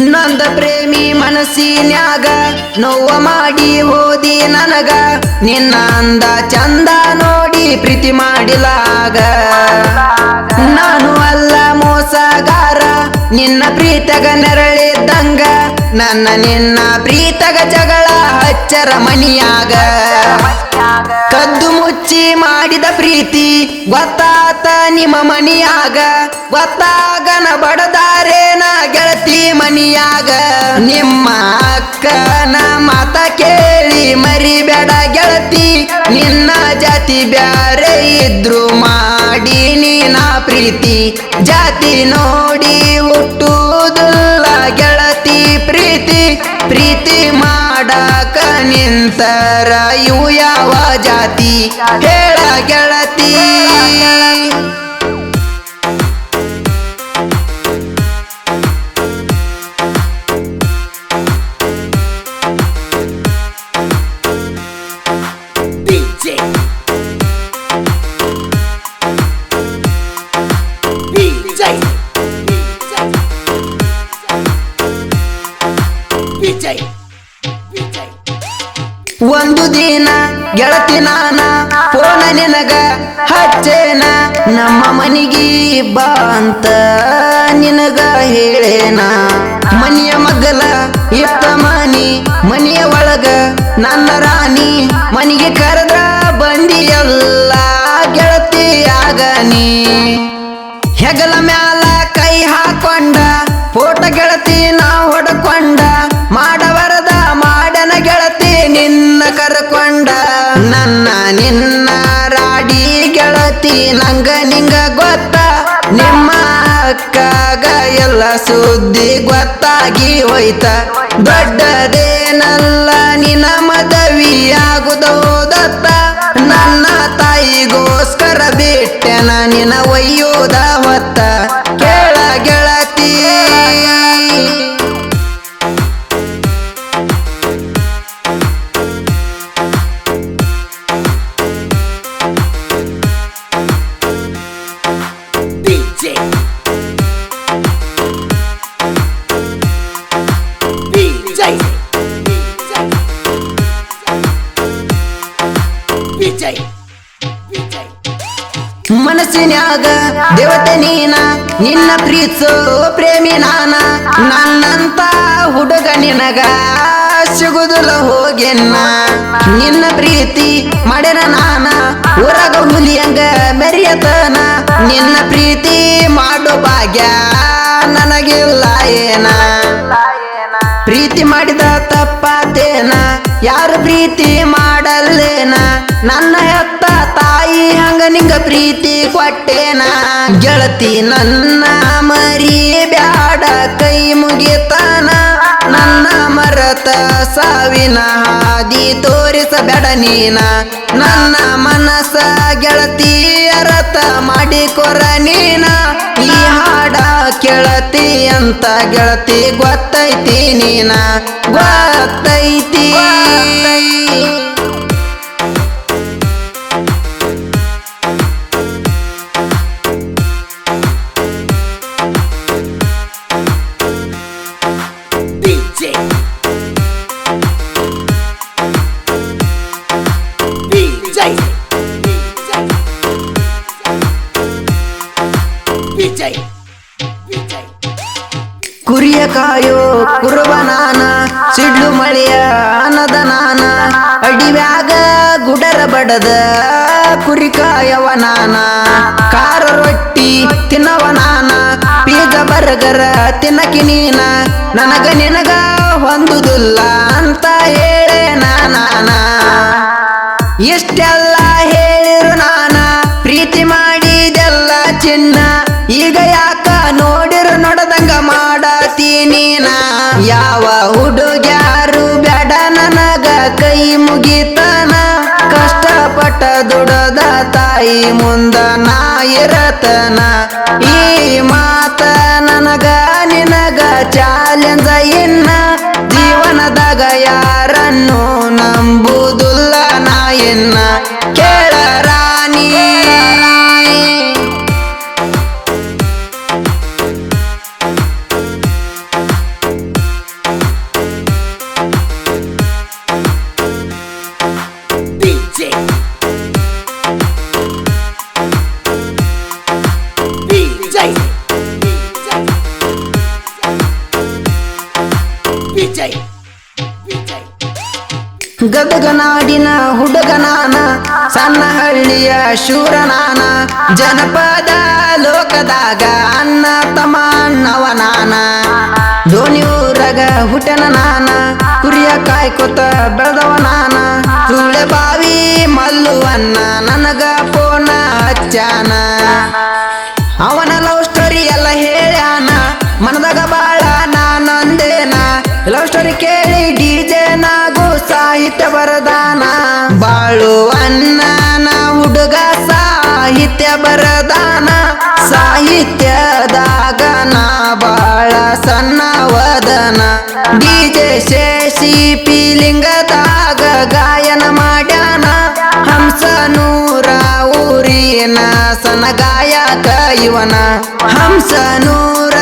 ನಂದ ಪ್ರೇಮಿ ಮನಸ್ಸಿನ್ಯಾಗ ನೋವ ಮಾಡಿ ಹೋದಿ ನನಗ ನಿನ್ನ ಅಂದ ಚಂದ ನೋಡಿ ಪ್ರೀತಿ ಮಾಡಿಲಾಗ ನಾನು ಅಲ್ಲ ಮೋಸಗಾರ ನಿನ್ನ ಪ್ರೀತಗ ನೆರಳಿದ್ದಂಗ ನನ್ನ ನಿನ್ನ ಪ್ರೀತಗ ಜಗಳ ಹಚ್ಚರ ಮನಿಯಾಗ ಕದ್ದು ಮುಚ್ಚಿ ಮಾಡಿದ ಪ್ರೀತಿ ಗೊತ್ತಾತ ನಿಮ್ಮ ಮನಿಯಾಗ ಗೊತ್ತಾಗನ ಬಡದಾರೇನ ಗೆಳತಿ ಮನಿಯಾಗ ನಿಮ್ಮ ಅಕ್ಕನ ಮಾತ ಕೇಳಿ ಮರಿಬೇಡ ಗೆಳತಿ ನಿನ್ನ ಜಾತಿ ಬ್ಯಾರೆ ಇದ್ರು ಮಾಡಿ ನೀನ ಪ್ರೀತಿ ಜಾತಿ ನೋಡಿ ಹುಟ್ಟುವುದಿಲ್ಲ ಗೆಳತಿ ಪ್ರೀತಿ ಪ್ರೀತಿ ಮಾಡಕ ನಿಂತರ ಇವು ಯಾವ ಜಾತಿ ಹೇಳ ಗೆಳತಿ ಒಂದು ದಿನ ಗೆಳತಿ ನಾನ ಫೋನ ನಿನಗ ಹಚ್ಚೇನ ನಮ್ಮ ಮನಿಗಿ ಬಾ ಅಂತ ನಿನಗ ಹೇಳೇನ ಮನಿಯ ಮಗಲ ಇತ್ತ ಮನಿಯ ಒಳಗ ನನ್ನ ರಾಣಿ ಮನಿಗೆ ಕರೆದ ಬಂದಿಯಲ್ಲ ಗೆಳತಿಯಾಗ ನೀ ಹೆಗಲ ಮ್ಯಾಲ ಕೈ ಹಾಕೊಂಡ ಫೋಟೋ ಗೆಳತಿ ನಾ ಹೊಡಕೊಂಡ ಮಾಡವರದ ಮಾಡನ ಗೆಳತಿ ನಿನ್ನ ಕರ್ಕೊಂಡ ನನ್ನ ನಿನ್ನ ರಾಡಿ ಗೆಳತಿ ನಂಗ ನಿಂಗ ಗೊತ್ತ ನಿಮ್ಮ ಅಕ್ಕಗ ಎಲ್ಲ ಸುದ್ದಿ ಗೊತ್ತಾಗಿ ಹೋಯ್ತ ದೊಡ್ಡದೇನಲ್ಲ ನಿನ್ನ ಮದವಿಯಾಗುದೋದತ್ತ ನನ್ನ ತಾಯಿಗೋಸ್ಕರ ಬಿಟ್ಟೆನ ನಿನ್ನ ಒಯ್ಯೋದ ಹೊತ್ತ ಕೇಳ ಗೆಳತಿ ಮನಸ್ಸಿನ್ಯಾಗ ದೇವತೆ ನೀನ ನಿನ್ನ ಪ್ರೀತಿಸೋ ಪ್ರೇಮಿ ನಾನ ನನ್ನಂತ ಹುಡುಗ ನಿನಗ ಸಿಗುದಿಲ್ಲ ಹೋಗೆನ್ನ ನಿನ್ನ ಪ್ರೀತಿ ಮಾಡ್ಯಾನ ನಾನ ಊರಾಗ ಹುಲಿಯಂಗ ಮೆರಿಯತನ ನಿನ್ನ ಪ್ರೀತಿ ಮಾಡೋ ಭಾಗ್ಯ ನನಗಿಲ್ಲ ಏನ ಪ್ರೀತಿ ಮಾಡಿದ ತಪ್ಪಾತೇನ ಯಾರು ಪ್ರೀತಿ ಮಾಡಲ್ಲೇನ ನನ್ನ ಹೆತ್ತ ತಾಯಿ ಹಂಗ ನಿಂಗ ಪ್ರೀತಿ ಕೊಟ್ಟೇನ ಗೆಳತಿ ನನ್ನ ಮರಿ ಬ್ಯಾಡ ಕೈ ಮುಗಿತಾನ ನನ್ನ ಮರತ ಸಾವಿನ ಹಾದಿ ತೋರಿಸಬೇಡ ನೀನ ನನ್ನ ಮನಸ್ಸ ಗೆಳತಿ ಅರತ ಮಾಡಿಕೊರ ನೀನ ಈ ಹಾಡ ಕೇಳತಿ ಅಂತ ಗೆಳತಿ ಗೊತ್ತೈತಿ ನೀನ ಗೊತ್ತೈತಿ ಕುರಿಯ ಕಾಯೋ ಕುರುಬ ನಾನ ಸಿಡ್ಲು ಮಳೆಯ ಅನದ ನಾನ ಅಡಿವ್ಯಾಗ ಗುಡರ ಬಡದ ಕುರಿ ಕಾಯವ ನಾನ ಖಾರ ರೊಟ್ಟಿ ತಿನ್ನವ ನಾನ ಪೀಜ ಬರ್ಗರ ತಿನ್ನಕಿ ನೀನ ನನಗ ನಿನಗ ಹೊಂದುದಿಲ್ಲ ಅಂತ ಹೇಳೇ ನಾನ ಇಷ್ಟೆಲ್ಲ ಹೇಳಿರು ನಾನ ಪ್ರೀತಿ ಮಾಡಿದೆಲ್ಲ ಚಿನ್ನ ಈಗ ಯಾಕ ನೋಡಿರು ನೋಡದಂಗ ಮಾಡತೀನಿ ನಾ ಯಾವ ಹುಡುಗ್ಯಾರು ಬೇಡ ನನಗ ಕೈ ಮುಗಿತನ ಕಷ್ಟಪಟ್ಟ ದುಡದ ತಾಯಿ ಮುಂದ ನಾ ಇರತನ ಈ ಮಾತ ನನಗ ನಿನಗ ಚಾಲೆಂಜ ಇನ್ನ ಜೀವನದಾಗ ಯಾರನ್ನು ನಂಬುದಿಲ್ಲ ನಾ ಇನ್ನ ಕೇಳ ರಾಣಿ ವಿಜಯ್ ವಿಜಯ್ ಗದಗ ನಾಡಿನ ಹುಡುಗನಾನ ಸಣ್ಣ ಹಳ್ಳಿಯ ಶೂರನಾನ ಜನಪದ ಲೋಕದಾಗ ಅನ್ನ ತಮ್ಮ ಅಣ್ಣವನಾನ ದೋಣಿ ಊರಗ ಹುಟ್ಟನ ನಾನ ಕುರಿಯ ಕಾಯ್ಕೊತ ಬೆಳೆದವನಾನ ಸುಳ್ಳೆ ಬಾವಿ ಮಲ್ಲುವನ್ನ ನನಗ ಪೋನ ಹಚ್ಚಾನ ಅವನ ಲವ್ ಸ್ಟೋರಿ ಎಲ್ಲ ಹೇಳ್ಯಾನ ಮನದಾಗ ಬಾಳ ನಾನಂದೇನ ಲವ್ ಸ್ಟೋರಿ ಕೇಳಿ ಡಿಜೆ ನಾಗು ಸಾಹಿತ್ಯ ಬರದಾನ ಬಾಳು ಅನ್ನನ ಹುಡುಗ ಸಾಹಿತ್ಯ ಬರದಾನ ಸಾಹಿತ್ಯದಾಗ ನಾ ಬಾಳ ಸಣ್ಣವದನ ಡಿಜೆ ಶೇಷಿ ಪಿಲಿಂಗದಾಗ ಗಾಯನ ಮಾಡ್ಯಾನ ಹಂಸ ನೂರ ಊರಿನ ಸನ ಗಾಯಕ ಇವನ ಹಂಸ ನೂರ